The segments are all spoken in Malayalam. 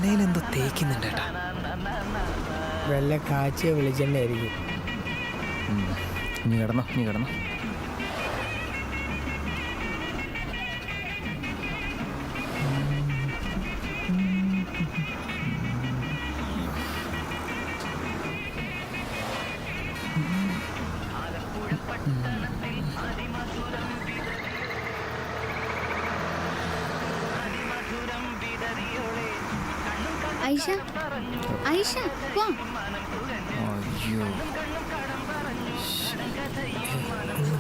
തലയിലെന്തോ തേക്കുന്നുണ്ട് ഏട്ടാ. വല്ല കാച്ചിയ വെളിച്ചെണ്ണയായിരിക്കും. നീ കിടന്നോ, നീ കിടന്നോ. ഐഷ, ഐഷ, വാ. അയ്യോ,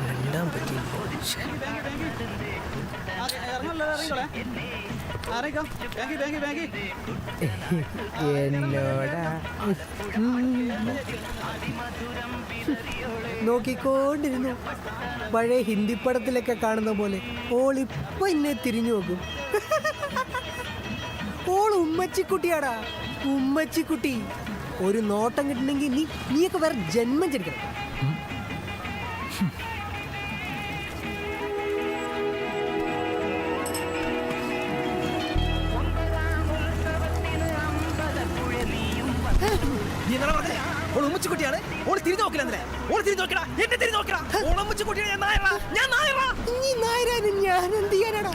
രണ്ടാം പറ്റി എന്നോടാ നോക്കിക്കൊണ്ടിരുന്നു. പഴയ ഹിന്ദി പടത്തിലൊക്കെ കാണുന്ന പോലെ ഓളിപ്പൊ എന്നെ തിരിഞ്ഞു നോക്കും. ഓൾ ഉമ്മച്ചിക്കുട്ടിയാടാ, ഉമ്മച്ചിക്കുട്ടി. ഒരു നോട്ടം കിട്ടണമെങ്കിൽ നീയൊക്കെ വേറെ ജന്മം ചെടുക്കണം. ഉമ്മച്ചിക്കുട്ടിയാണ്. ഓള് തിരിഞ്ഞു നോക്കില്ല, ഓള് തിരിഞ്ഞു നോക്കടാ, എന്നെ തിരിഞ്ഞു നോക്കടാ. ഓളമ്മച്ചിക്കുട്ടിയാണ്. ഞാൻ നായറാ. നീ നായരാനും ഞാൻ എന്ത് ചെയ്യാനാടാ?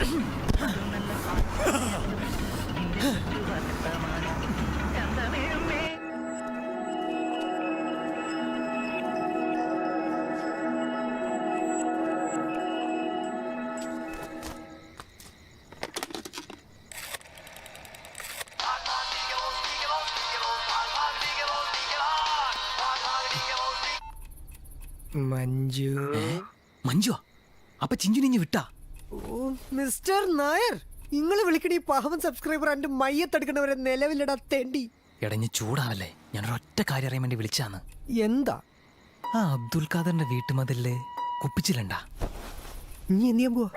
മഞ്ജു. മഞ്ജുവാ? അപ്പൊ ചിഞ്ചു നിഞ്ഞ് വിട്ടാ? ഓ മിസ്റ്റർ നായർ, നിങ്ങൾ വിളിക്കണ ഈ പാവം സബ്സ്ക്രൈബർ എന്റെ മയ്യത്തെടുക്കണവരെ നിലവിലിടാ തെണ്ടി. എടഞ്ഞ് ചൂടാവല്ലേ, ഞാനൊരൊറ്റ കാര്യം അറിയാൻ വേണ്ടി വിളിച്ചാന്ന്. എന്താ? ആ അബ്ദുൽ ഖാദറിന്റെ വീട്ടുമതില് കുപ്പിച്ചില്ലണ്ടാ? നീ എന്ത് ചെയ്യാൻ പോവാ?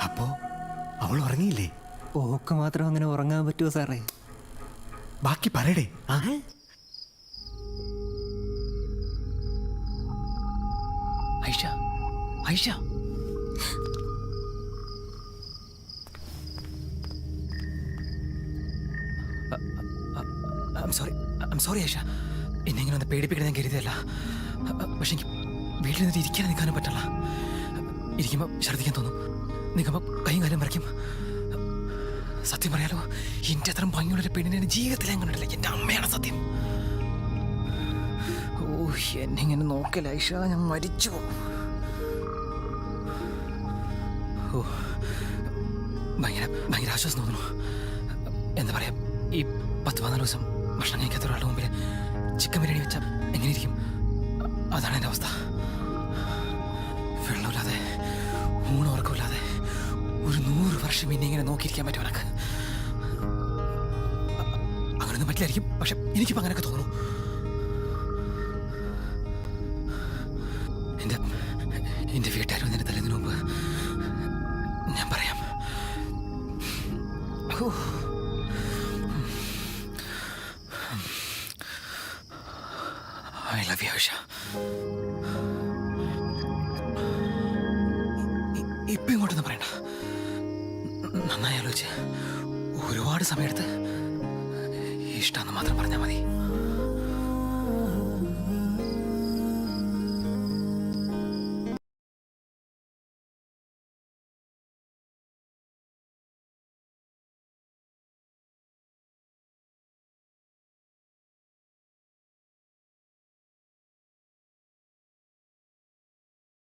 അപ്പോ അവൾ ഉറങ്ങിയില്ലേ? ഓക്ക് മാത്രം അങ്ങനെ ഉറങ്ങാൻ പറ്റുമോ സാറേ? ബാക്കി പറയടേ. Aisha, Aisha, I'm sorry Aisha. എന്നെ ഇങ്ങനെ ഒന്ന് പേടിപ്പിക്കണം ഞാൻ കരുതിയല്ല. പക്ഷെ എനിക്ക് വീട്ടിൽ നിന്നിട്ട് ഇരിക്കാൻ നിൽക്കാനും പറ്റില്ല. ഇരിക്കുമ്പോൾ ഛർദ്ദിക്കാൻ തോന്നും, നിൽക്കുമ്പോൾ കൈയും കാലും മറിക്കും. സത്യം പറയാലോ, എൻ്റെ അത്ര ഭംഗിയുള്ളൊരു പെണ്ണിനെ ജീവിതത്തിൽ ഞാൻ കണ്ടിട്ടില്ല. എൻ്റെ അമ്മയാണ് സത്യം. ഓ എന്നെ ഇങ്ങനെ നോക്കല ഐഷ, ഞാൻ മരിച്ചു. ഓ ഭയങ്കര ഭയങ്കര ആശ്വാസം തോന്നുന്നു. എന്താ പറയാ, ഈ 10-14 ദിവസം ഭക്ഷണം കഴിക്കാത്ത ഒരാളുടെ മുമ്പിൽ ചിക്കൻ ബിരിയാണി വെച്ചാൽ എങ്ങനെയിരിക്കും? അതാണ് എൻ്റെ അവസ്ഥ. വെള്ളമില്ലാതെ ഊണുറക്കമില്ലാതെ ഒരു 100 വർഷം ഇനി ഇങ്ങനെ നോക്കിയിരിക്കാൻ പറ്റും എനക്ക്. അങ്ങനെയൊന്നും പറ്റില്ലായിരിക്കും, പക്ഷെ എനിക്കിപ്പോൾ അങ്ങനെയൊക്കെ തോന്നുന്നു. എൻ്റെ വീട്ടുകാരും നിന്നെ തല്ലുന്നതിന് മുമ്പ് ഞാൻ പറയാം. I love you Ayesha. ഇപ്പൊ ഇങ്ങോട്ടൊന്നും പറയണ്ട. നന്നായി ആലോചിച്ച് ഒരുപാട് സമയമെടുത്ത് ഇഷ്ടമെന്ന് മാത്രം പറഞ്ഞാൽ മതി.